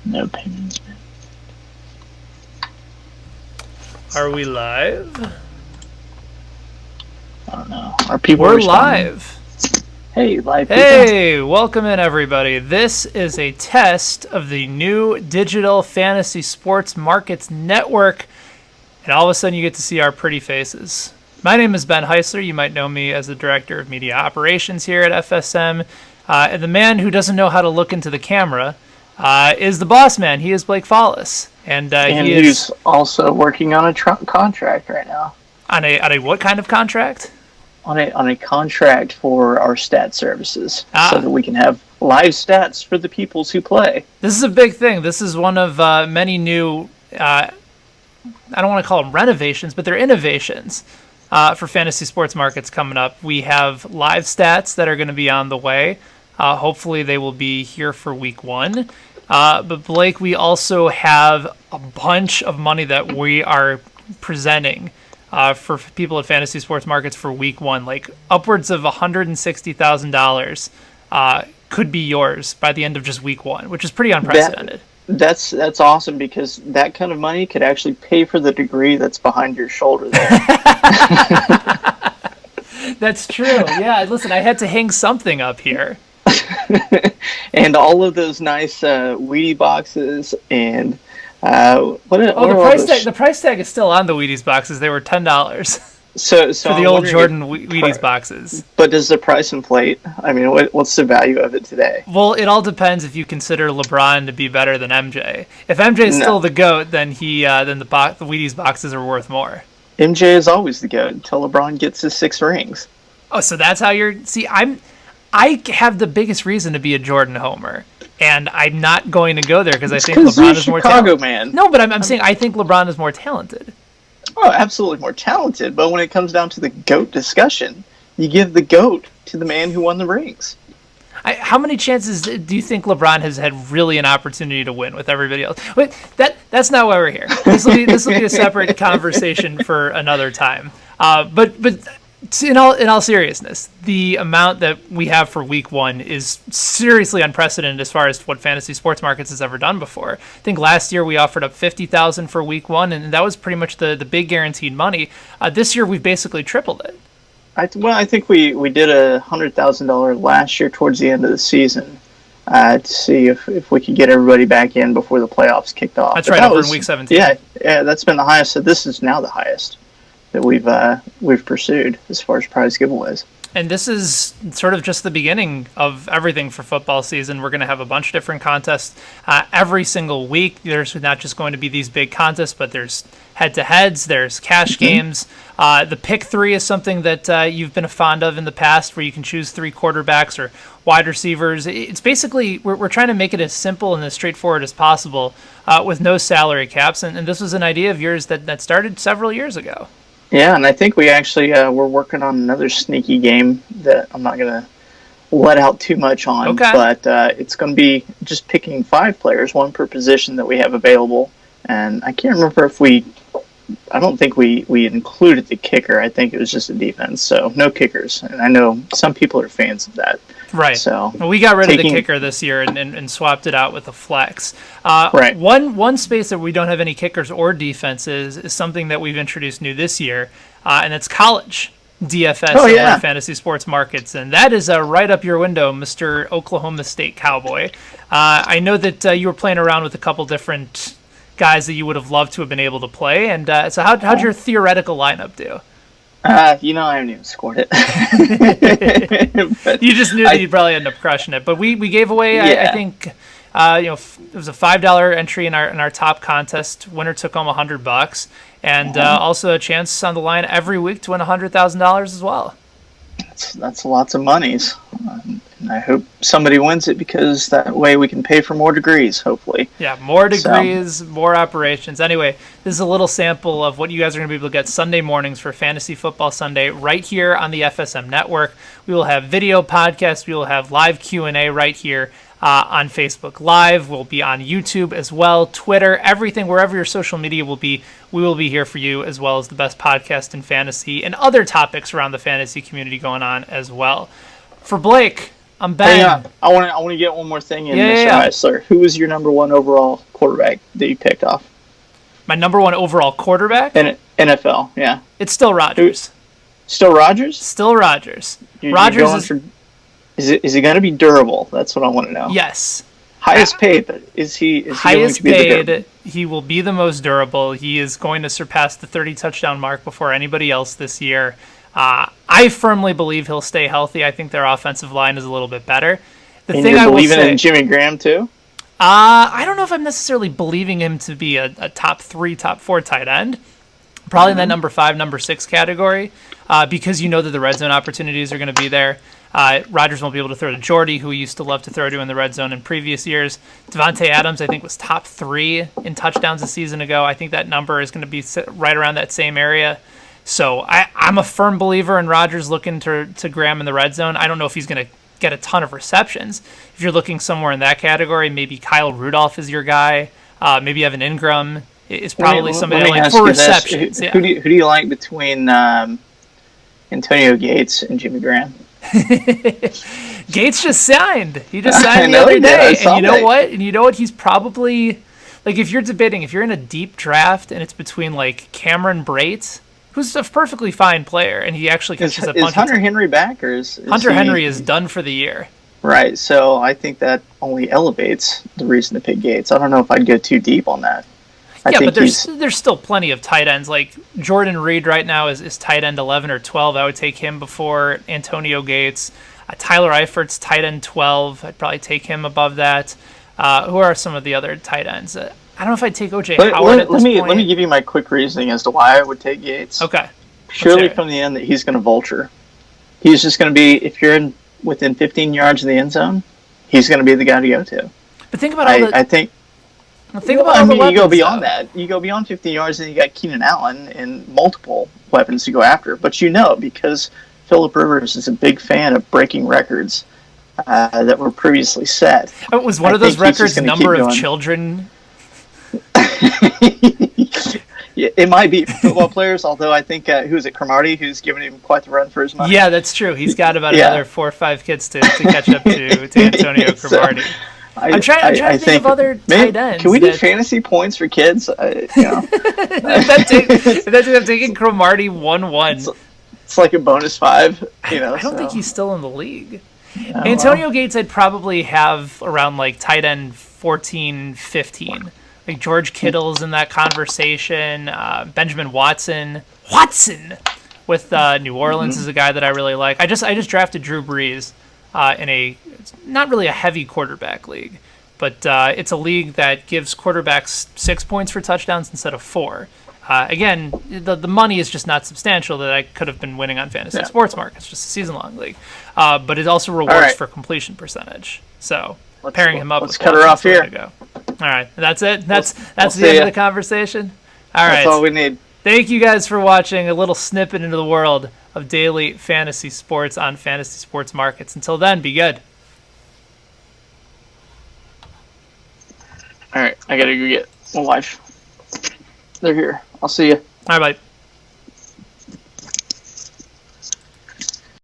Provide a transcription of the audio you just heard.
No payments. Are we live? I don't know. Are people We're responding? live. Hey, live people. Hey, welcome in everybody. This is a test of the new digital fantasy sports markets network, and all of a sudden you get to see our pretty faces. My name is Ben Heisler. You might know me as the Director of Media Operations here at FSM. And the man who doesn't know how to look into the camera is the boss man. He is Blake Follis. And he's also working on a contract right now. On a what kind of contract? On a contract for our stat services, so that we can have live stats for the peoples who play. This is a big thing. This is one of many new, I don't want to call them renovations, but they're innovations for fantasy sports markets coming up. We have live stats that are going to be on the way. Hopefully they will be here for week one. But Blake, we also have a bunch of money that we are presenting for people at fantasy sports markets for week one, like upwards of $160,000 could be yours by the end of just week one, which is pretty unprecedented. That's awesome, because that kind of money could actually pay for the degree that's behind your shoulder there. That's true. Yeah, listen, I had to hang something up here. And all of those nice Wheatie boxes and the price tag is still on the Wheaties boxes. They were $10. So for the old Jordan Wheaties boxes. But does the price inflate? I mean, what's the value of it today? Well, it all depends if you consider LeBron to be better than MJ. If MJ is still the GOAT, then the Wheaties boxes are worth more. MJ is always the GOAT until LeBron gets his 6 rings. Oh, so that's how you're... See, I have the biggest reason to be a Jordan homer, and I'm not going to go there because I think LeBron is more talented. Man. No, but I'm saying I think LeBron is more talented. Oh, absolutely more talented, but when it comes down to the GOAT discussion, you give the GOAT to the man who won the rings. How many chances do you think LeBron has had really an opportunity to win with everybody else? Wait, that's not why we're here. This will be a separate conversation for another time. But in all seriousness, the amount that we have for week one is seriously unprecedented as far as what fantasy sports markets has ever done before. I think last year we offered up $50,000 for week one, and that was pretty much the big guaranteed money. This year we've basically tripled it. I think we did $100,000 last year towards the end of the season to see if we could get everybody back in before the playoffs kicked off. That's right, over in week 17. Yeah, that's been the highest. So this is now the highest that we've pursued as far as prize giveaways. And this is sort of just the beginning of everything for football season. We're going to have a bunch of different contests every single week. There's not just going to be these big contests, but there's head-to-heads, there's cash games. The pick 3 is something that you've been fond of in the past, where you can choose 3 quarterbacks or wide receivers. It's basically, we're trying to make it as simple and as straightforward as possible with no salary caps. And this was an idea of yours that started several years ago. Yeah, and I think we actually we're working on another sneaky game that I'm not going to let out too much on. Okay. But it's going to be just picking 5 players, 1 per position that we have available. And I can't remember if I don't think we included the kicker. I think it was just a defense, so no kickers. And I know some people are fans of that. Right. So we got rid of the kicker this year and swapped it out with a flex. Right. One space that we don't have any kickers or defenses is something that we've introduced new this year, and it's college DFS fantasy sports markets, and that is right up your window, Mr. Oklahoma State Cowboy. I know that you were playing around with a couple different guys that you would have loved to have been able to play, and so how'd your theoretical lineup do? I haven't even scored it. You just knew that you'd probably end up crushing it. But we gave away, I think, it was a $5 entry in our top contest. Winner took home $100, and also a chance on the line every week to win $100,000 as well. That's lots of monies. And I hope somebody wins it, because that way we can pay for more degrees, hopefully. Yeah, more degrees, more operations. Anyway, this is a little sample of what you guys are going to be able to get Sunday mornings for Fantasy Football Sunday right here on the FSM Network. We will have video podcasts. We will have live Q&A right here on Facebook Live. We'll be on YouTube as well, Twitter, everything, wherever your social media will be, we will be here for you, as well as the best podcast in fantasy and other topics around the fantasy community going on as well. For Blake, I'm Hang Ben. on. I want to get one more thing in, Yeah, Mr. yeah. Eisler. Who was your number one overall quarterback that you picked off? My number one overall quarterback? In NFL, yeah. It's still Who? Rodgers. Still Rodgers? Still Rodgers. You're Rodgers going is for. Is he going to be durable? That's what I want to know. yes. Highest paid, but is he going Highest to be the paid, he will be the most durable. He is going to surpass the 30 touchdown mark before anybody else this year. I firmly believe he'll stay healthy. I think their offensive line is a little bit better. The And thing you're I will believing say, in Jimmy Graham too? I don't know if I'm necessarily believing him to be a top 3, top 4 tight end. Probably in that number 5, number 6 category, because you know that the red zone opportunities are going to be there. Rodgers won't be able to throw to Jordy, who he used to love to throw to in the red zone in previous years. Devontae Adams, I think, was top 3 in touchdowns a season ago. I think that number is going to be right around that same area. So I'm a firm believer in Rodgers looking to Graham in the red zone. I don't know if he's going to get a ton of receptions. If you're looking somewhere in that category, maybe Kyle Rudolph is your guy. Maybe Evan Ingram is probably somebody like for receptions. Who do you like between Antonio Gates and Jimmy Graham? Gates just signed. He just signed the other day. And you know what? And you know what? He's probably like if you're debating, if you're in a deep draft and it's between like Cameron Brate, who's a perfectly fine player, and he actually catches a bunch. Is Hunter Henry back, or is Hunter Henry is done for the year? Right. So I think that only elevates the reason to pick Gates. I don't know if I'd go too deep on that. Yeah, but there's still plenty of tight ends. Like Jordan Reed right now is tight end 11 or 12. I would take him before Antonio Gates. Tyler Eifert's tight end 12. I'd probably take him above that. Who are some of the other tight ends? I don't know if I'd take OJ Howard at this point. Let me give you my quick reasoning as to why I would take Gates. Okay. Purely from the end that he's going to vulture. He's just going to be, if you're within 15 yards of the end zone, he's going to be the guy to go to. But think about all the... I think... Think about all the weapons, you go beyond that. You go beyond 15 yards, and you got Keenan Allen and multiple weapons to go after. But you know, because Phillip Rivers is a big fan of breaking records that were previously set. It was one of those records, number of children. Yeah, it might be football players, although I think, who is it, Cromartie, who's giving him quite the run for his money? Yeah, that's true. He's got about another 4 or 5 kids to catch up to Antonio Cromartie. I'm trying to think of other tight ends. Can we do fantasy points for kids? If that's I'm taking Cromartie 1-1. It's like a bonus 5. I don't think he's still in the league. Antonio Gates, I'd probably have around like tight end 14, 15. Like George Kittle's in that conversation. Benjamin Watson with New Orleans is a guy that I really like. I just drafted Drew Brees in it's not really a heavy quarterback league, but it's a league that gives quarterbacks 6 points for touchdowns instead of 4. Again, the money is just not substantial that I could have been winning on fantasy sports market. It's just a season-long league, but it also rewards for completion percentage. So pairing him up. Let's cut her off here. All right, that's it. That's the end of the conversation. All right, that's all we need. Thank you guys for watching a little snippet into the world of daily fantasy sports on Fantasy Sports Markets. Until then, be good. All right, I gotta go get my wife. They're here. I'll see you. All right, bye.